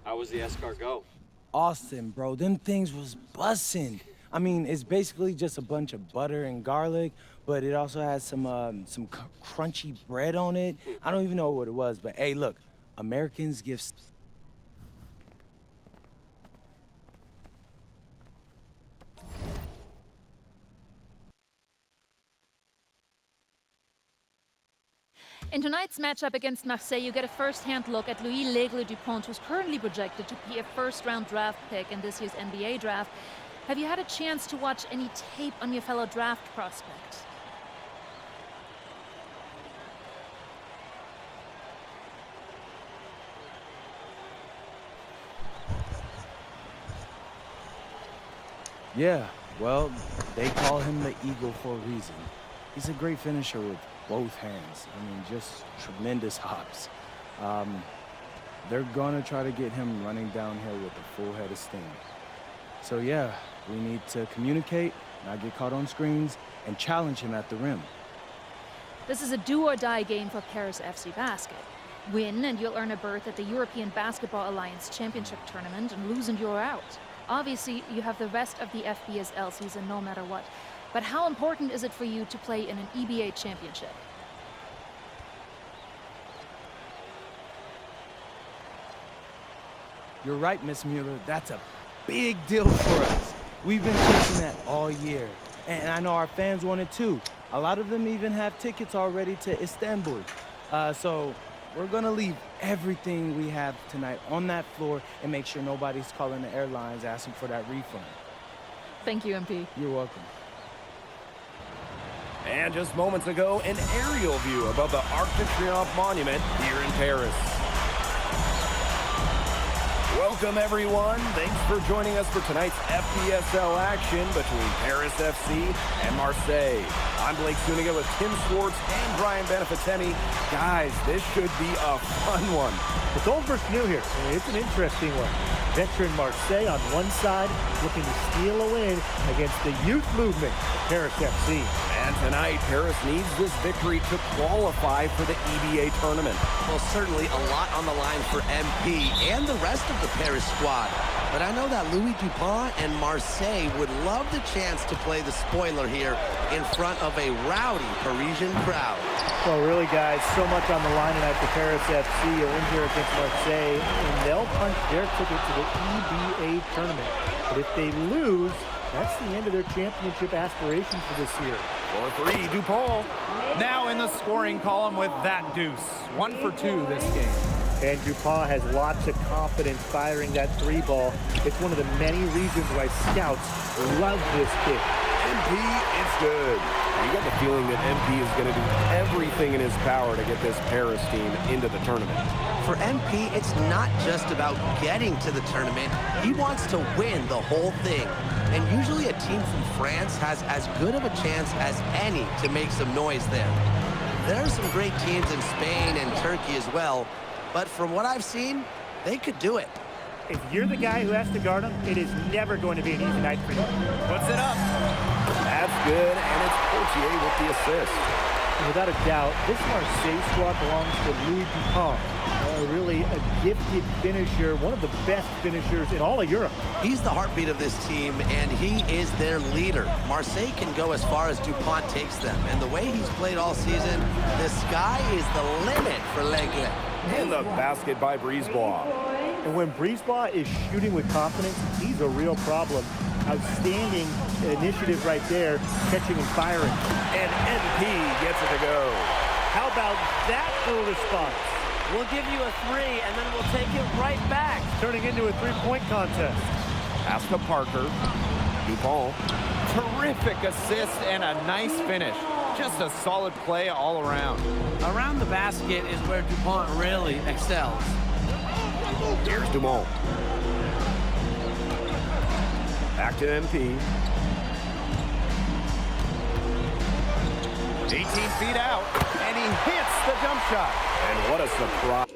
How was the escargot? Austin, bro, them things was bussin'. I mean, it's basically just a bunch of butter and garlic, but it also has some crunchy bread on it. I don't even know what it was, but hey, look, Americans give. In tonight's matchup against Marseille, you get a first-hand look at Louis L'Aigle Dupont, who's currently projected to be a first-round draft pick in this year's NBA draft. Have you had a chance to watch any tape on your fellow draft prospect? Yeah, well, they call him the Eagle for a reason. He's a great finisher with both hands. I mean, just tremendous hops. They're gonna try to get him running downhill with a full head of steam. So yeah, we need to communicate, not get caught on screens, and challenge him at the rim. This is a do-or-die game for Paris FC Basket. Win and you'll earn a berth at the European Basketball Alliance Championship Tournament, and lose and you're out. Obviously, you have the rest of the FBSL season no matter what. But how important is it for you to play in an EBA championship? You're right, Miss Mueller. That's a big deal for us. We've been chasing that all year. And I know our fans want it too. A lot of them even have tickets already to Istanbul. So we're gonna leave everything we have tonight on that floor and make sure nobody's calling the airlines asking for that refund. Thank you, MP. You're welcome. And just moments ago, an aerial view above the Arc de Triomphe monument here in Paris. Welcome, everyone. Thanks for joining us for tonight's FPSL action between Paris FC and Marseille. I'm Blake Zuniga with Tim Schwartz and Brian Beneficeni. Guys, this should be a fun one. It's old versus new here. It's an interesting one. Veteran Marseille on one side, looking to steal a win against the youth movement of Paris FC. And tonight, Paris needs this victory to qualify for the EBA tournament. Well, certainly a lot on the line for MP and the rest of the Paris squad. But I know that Louis Dupont and Marseille would love the chance to play the spoiler here in front of a rowdy Parisian crowd. Well, really, guys, so much on the line tonight for Paris FC. A win here against Marseille, and they'll punch their ticket to the EBA tournament. But if they lose, that's the end of their championship aspirations for this year. 4-3, Dupont. Now in the scoring column with that deuce. 1 for 2 this game. And Dupont has lots of confidence firing that three ball. It's one of the many reasons why scouts love this kid. MP is good. You get the feeling that MP is going to do everything in his power to get this Paris team into the tournament. For MP, it's not just about getting to the tournament. He wants to win the whole thing. And usually a team from France has as good of a chance as any to make some noise there. There are some great teams in Spain and Turkey as well, but from what I've seen, they could do it. If you're the guy who has to guard him, it is never going to be an easy night for you. Puts it up. That's good, and it's Portier with the assist. And without a doubt, this Marseille squad belongs to Louis Dupont. Really a gifted finisher, one of the best finishers in all of Europe. He's the heartbeat of this team, and he is their leader. Marseille can go as far as Dupont takes them, and the way he's played all season, the sky is the limit for L'Aigle. And the basket by Brisebois. And when Brisebois is shooting with confidence, he's a real problem. Outstanding initiative right there, catching and firing. And MP gets it to go. How about that for a response? We'll give you a 3, and then we'll take it right back. Turning into a three-point contest. Pass to Parker. Dupont. Terrific assist and a nice finish. Just a solid play all around. Around the basket is where Dupont really excels. Here's Dumont. Back to MP. 18 feet out, and he hits the jump shot. And what a surprise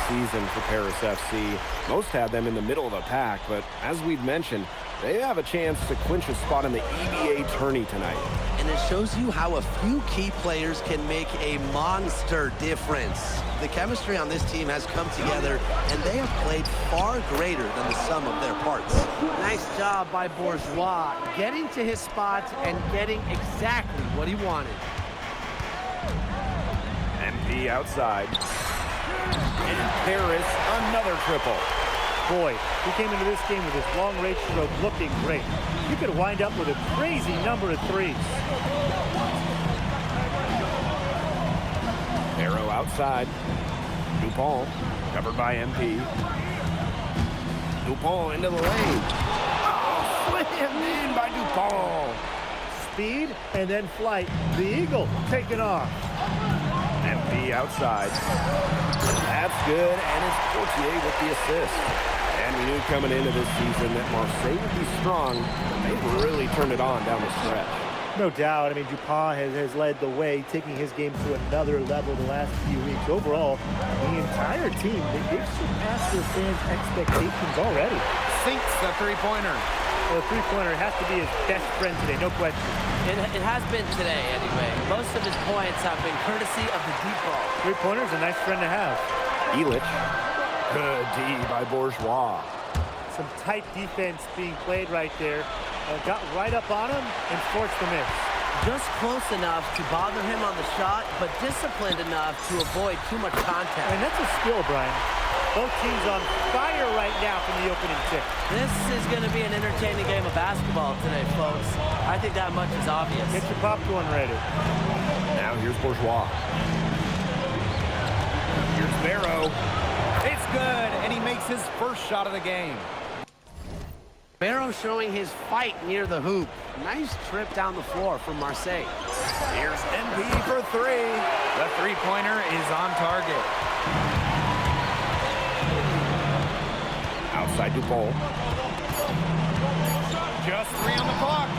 season for Paris FC. Most had them in the middle of the pack, but as we've mentioned, they have a chance to clinch a spot in the EBA tourney tonight. And it shows you how a few key players can make a monster difference. The chemistry on this team has come together, and they have played far greater than the sum of their parts. Nice job by Bourgeois, getting to his spot and getting exactly what he wanted. MP outside. And Paris, another triple. Boy, he came into this game with his long-range stroke looking great. You could wind up with a crazy number of threes. Arrow outside. Dupont covered by MP. Dupont into the lane. Oh, slammed in by Dupont. Speed and then flight. The Eagle taking off. MP outside. That's good, and it's Portier with the assist. And we knew coming into this season that Marseille would be strong, but they really turned it on down the stretch. No doubt. I mean, Dupont has led the way, taking his game to another level the last few weeks. Overall, the entire team, they've surpassed their fans' expectations already. Sinks the three-pointer. Well, the three-pointer has to be his best friend today, no question. It has been today, anyway. Most of his points have been courtesy of the deep ball. Three-pointer's a nice friend to have. Illich. Good D by Bourgeois. Some tight defense being played right there. Got right up on him and forced the miss. Just close enough to bother him on the shot, but disciplined enough to avoid too much contact. And that's a skill, Brian. Both teams on fire right now from the opening tip. This is going to be an entertaining game of basketball today, folks. I think that much is obvious. Get your popcorn ready. Now here's Bourgeois. Here's Barrow. It's good, and he makes his first shot of the game. Barrow showing his fight near the hoop. Nice trip down the floor from Marseille. Here's MP for three. The three-pointer is on target. Outside Dupont. Just 3 on the clock.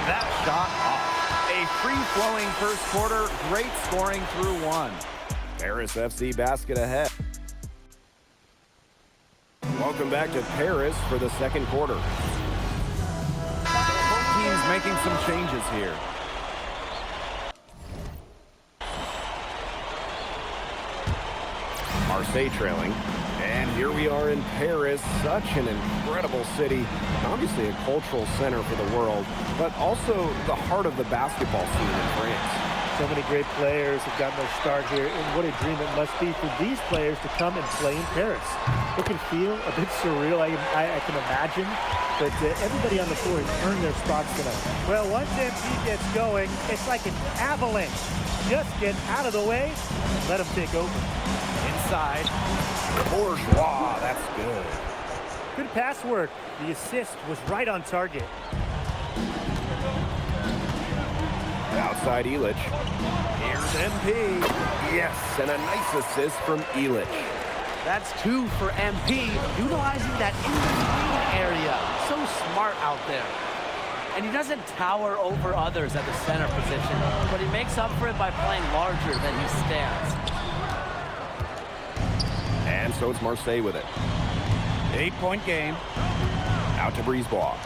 That shot off. A free-flowing first quarter. Great scoring through 1. Paris FC basket ahead. Welcome back to Paris for the second quarter. Both teams making some changes here. Marseille trailing. And here we are in Paris, such an incredible city. Obviously a cultural center for the world, but also the heart of the basketball scene in France. So many great players have gotten their start here, and what a dream it must be for these players to come and play in Paris. It can feel a bit surreal, I can imagine, but everybody on the floor has earned their spots tonight. Well, once MP gets going, it's like an avalanche. Just get out of the way and let them take over. Inside. Bourgeois, that's good. Good pass work. The assist was right on target. Outside Illich. Here's MP. Yes, and a nice assist from Illich. That's 2 for MP, utilizing that in-between area. So smart out there. And he doesn't tower over others at the center position, but he makes up for it by playing larger than he stands. And so it's Marseille with it. 8-point game. Out to Brisebois.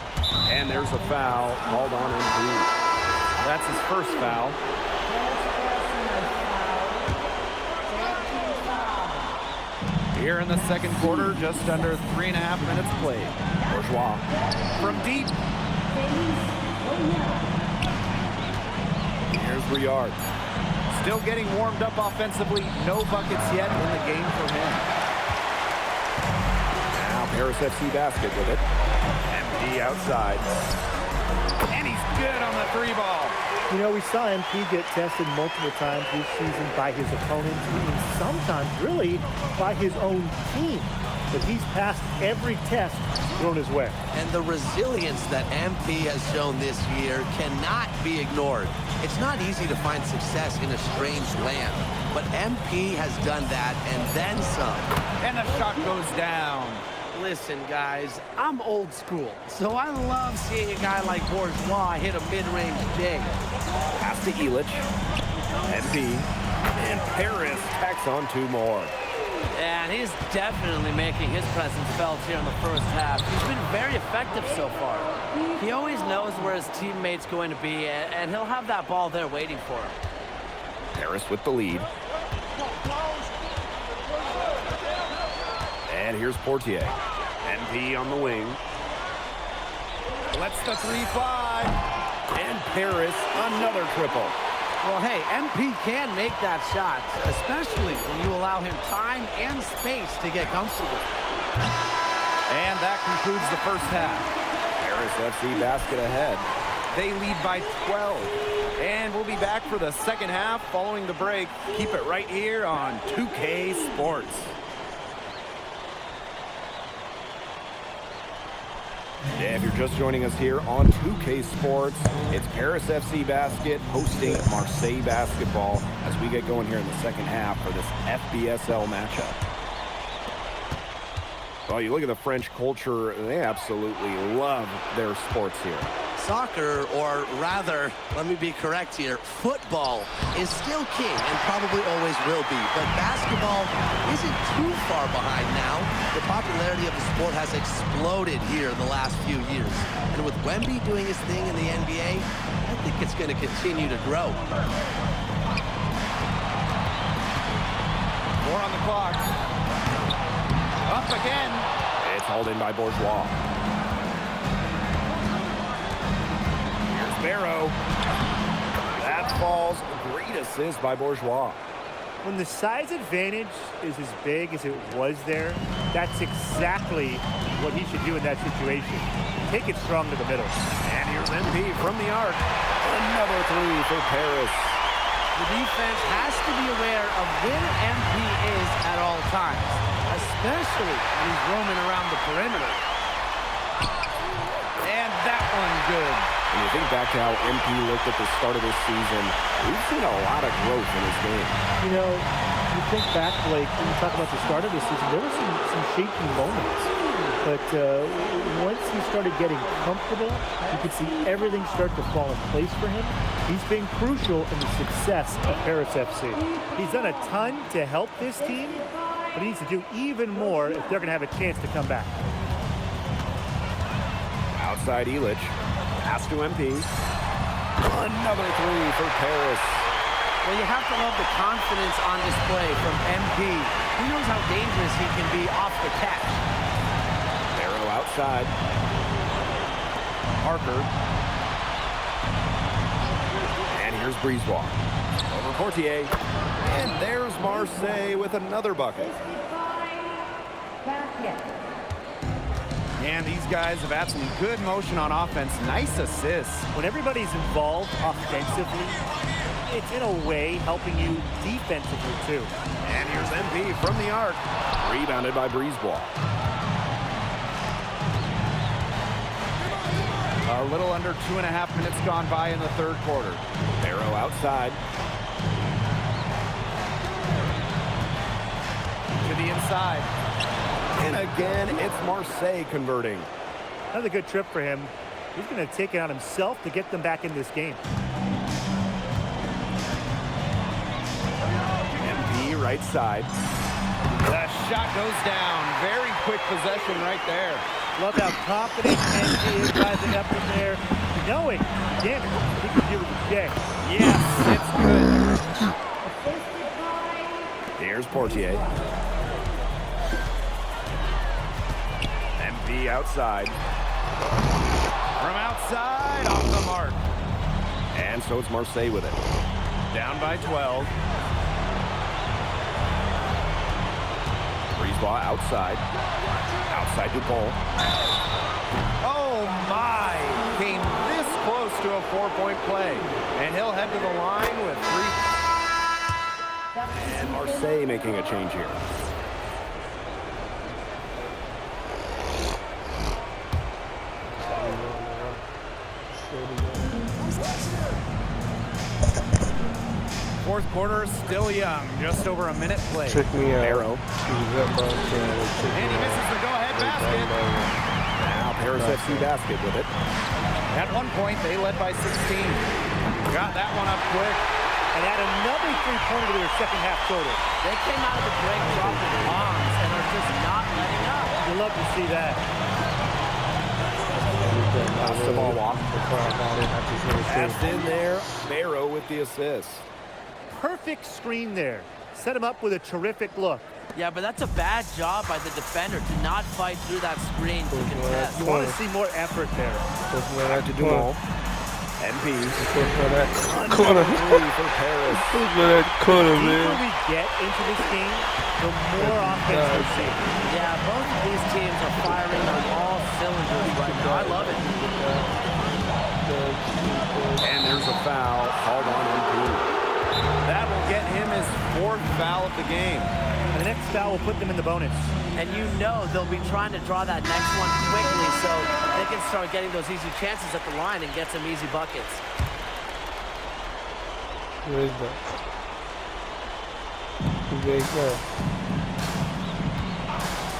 And there's a foul called on MP. That's his first foul. Here in the second quarter, just under 3.5 minutes played. Bourgeois. From deep. Here's Briard. Still getting warmed up offensively. No buckets yet in the game for him. Now Paris FC basket with it. MP outside. And he's good on the 3-ball. You know, we saw MP get tested multiple times this season by his opponents, and sometimes really by his own team. But he's passed every test thrown his way. And the resilience that MP has shown this year cannot be ignored. It's not easy to find success in a strange land, but MP has done that and then some. And the shot goes down. Listen, guys, I'm old school, so I love seeing a guy like Bourgeois hit a mid-range J. Pass to Illich. MP. And Paris tacks on 2 more. And he's definitely making his presence felt here in the first half. He's been very effective so far. He always knows where his teammate's going to be, and he'll have that ball there waiting for him. Paris with the lead. And here's Portier. MP on the wing. Lets the 3 fly. And Paris, another triple. Well, hey, MP can make that shot, especially when you allow him time and space to get comfortable. And that concludes the first half. Paris FC basket ahead. They lead by 12. And we'll be back for the second half following the break. Keep it right here on 2K Sports. Yeah, if you're just joining us here on 2K Sports, it's Paris FC Basket hosting Marseille Basketball as we get going here in the second half for this FBSL matchup. Well, you look at the French culture, they absolutely love their sports here. Soccer, or rather, let me be correct here, football is still king and probably always will be. But basketball isn't too far behind now. The popularity of the sport has exploded here in the last few years. And with Wemby doing his thing in the NBA, I think it's going to continue to grow. 4 on the clock. Up again. It's hauled in by Bourgeois. Barrow. That falls. Great assist by Bourgeois. When the size advantage is as big as it was there, that's exactly what he should do in that situation. Take it strong to the middle. And here's MP from the arc. Another 3 for Paris. The defense has to be aware of where MP is at all times, especially when he's roaming around the perimeter. And that one good. When you think back to how MP looked at the start of this season, we've seen a lot of growth in his game. You know, you think back, Blake, when you talk about the start of this season, there were some shaky moments. But once he started getting comfortable, you could see everything start to fall in place for him. He's been crucial in the success of Paris FC. He's done a ton to help this team, but he needs to do even more if they're going to have a chance to come back. Outside Illich. Pass to MP. Another 3 for Paris. Well, you have to love the confidence on display from MP. He knows how dangerous he can be off the catch. Barrow outside. Parker. And here's Brisebois. Over Portier. And there's Marseille with another bucket. And these guys have had some good motion on offense. Nice assists. When everybody's involved offensively, it's in a way helping you defensively too. And here's MP from the arc. Rebounded by Brisebois. A little under 2.5 minutes gone by in the third quarter. Barrow outside. To the inside. And again, it's Marseille converting. Another good trip for him. He's going to take it on himself to get them back in this game. MP right side. The shot goes down. Very quick possession right there. Love how confident MP is rising up in there, knowing, damn it, he can do it again. Yes, it's good. Here's Portier. MP outside. From outside, off the mark. And so it's Marseille with it. Down by 12. Brisebois outside. Outside Dupont. Oh my! Came this close to a 4-point play. And he'll head to the line with 3. And Marseille making a change here. Fourth quarter, still young. Just over a minute played. Check me out. Barrow. And he misses the go-ahead basket. Now Paris FC basket with it. At one point, they led by 16. Got that one up quick. and add another three-pointer to their second half total. They came out of the break dropping bombs and are just not letting up. You love to see that. Basketball Pass in there. Barrow with the assist. Perfect screen there. Set him up with a terrific look. Yeah, but that's a bad job by the defender to not fight through that screen to contest. You want to see more effort there. Back to Duval. MP. Corner. Three for Paris. The deeper we get into this game, the more offense we see. Yeah, both of these teams are firing on all cylinders right now. I love it. And there's a foul called on MP. That will get him his 4th foul of the game. And the next foul will put them in the bonus. And you know they'll be trying to draw that next one quickly so they can start getting those easy chances at the line and get some easy buckets. Where is that? Who's there?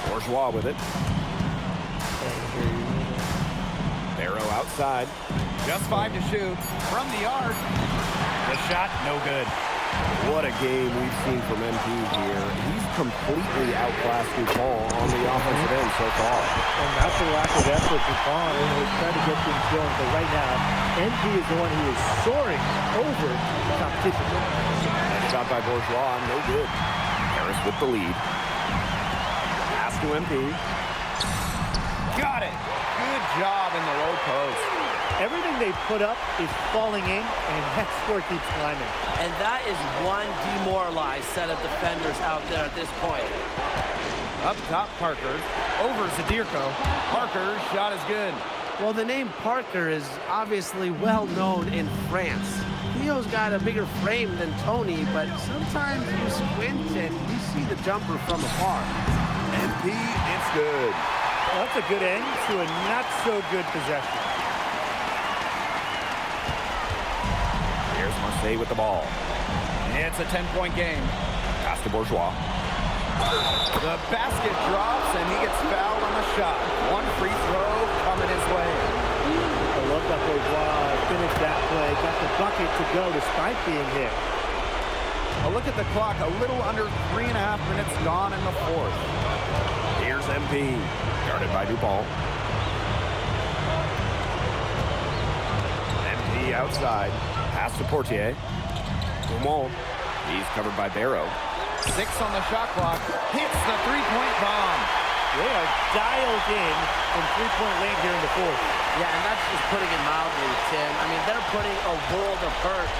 Bourgeois with it. Barrow outside. Just 5 to shoot from the arc. The shot, no good. What a game we've seen from MP here. He's completely outclassed Dupont on the offensive end so far. And that's a lack of effort. Dupont is trying to get things going. But right now, MP is the one who is soaring over the competition. That shot by Bourgeois, no good. Harris with the lead. Pass to MP. Got it. Good job in the low post. Everything they put up is falling in, and that score keeps climbing. And that is one demoralized set of defenders out there at this point. Up top, Parker. Over Zadirko. Parker's shot is good. Well, the name Parker is obviously well known in France. Theo's got a bigger frame than Tony, but sometimes you squint and you see the jumper from afar. MP, it's good. Well, that's a good end to a not-so-good possession. Here's Marseille with the ball. It's a 10-point game. Pass to Bourgeois. The basket drops, and he gets fouled on the shot. One free throw coming his way. I love that Bourgeois finished that play, got the bucket to go despite being hit. A look at the clock, a little under 3.5 minutes gone in the 4th. Here's MP, guarded by Dupont. MP outside. Pass to Portier. Dumont. He's covered by Barrow. 6 on the shot clock. Hits the three-point bomb. They are dialed in from three-point lane here in the 4th. Yeah, and that's just putting it mildly, Tim. I mean, they're putting a world of hurt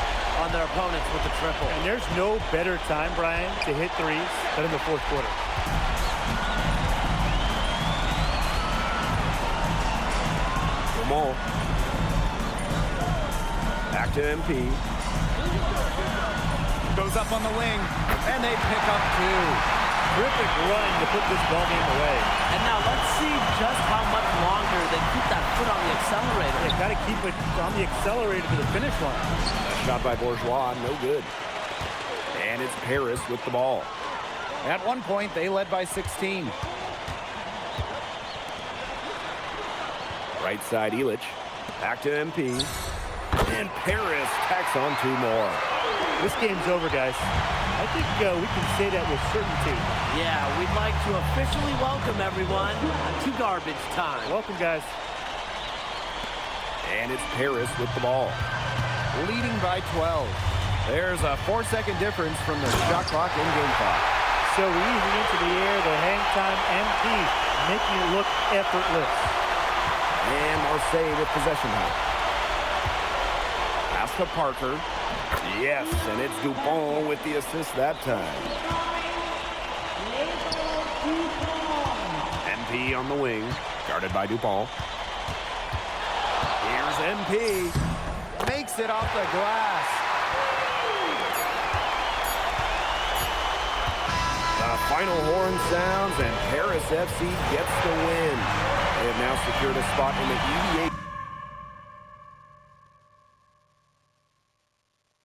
on their opponents with the triple. And there's no better time, Brian, to hit threes than in the 4th quarter. Dumont. Back to MP. Goes up on the wing, and they pick up 2. Terrific run to put this ball game away. And now let's see just how much longer they keep that foot on the accelerator. They got to keep it on the accelerator to the finish line. Shot by Bourgeois, no good. And it's Paris with the ball. At one point, they led by 16. Right side, Illich. Back to MP. And Paris tacks on 2 more. This game's over, guys. I think we can say that with certainty. Yeah, we'd like to officially welcome everyone to garbage time. Welcome, guys. And it's Paris with the ball. Leading by 12. There's a 4-second difference from the shot clock in game clock. So easy into the air, the hang time, MP, making it look effortless. And Marseille with possession here. Pass to Parker. Yes, and it's Dupont with the assist that time. MP on the wing, guarded by Dupont. Here's MP. Makes it off the glass. The final horn sounds, and Paris FC gets the win. They have now secured a spot in the EVA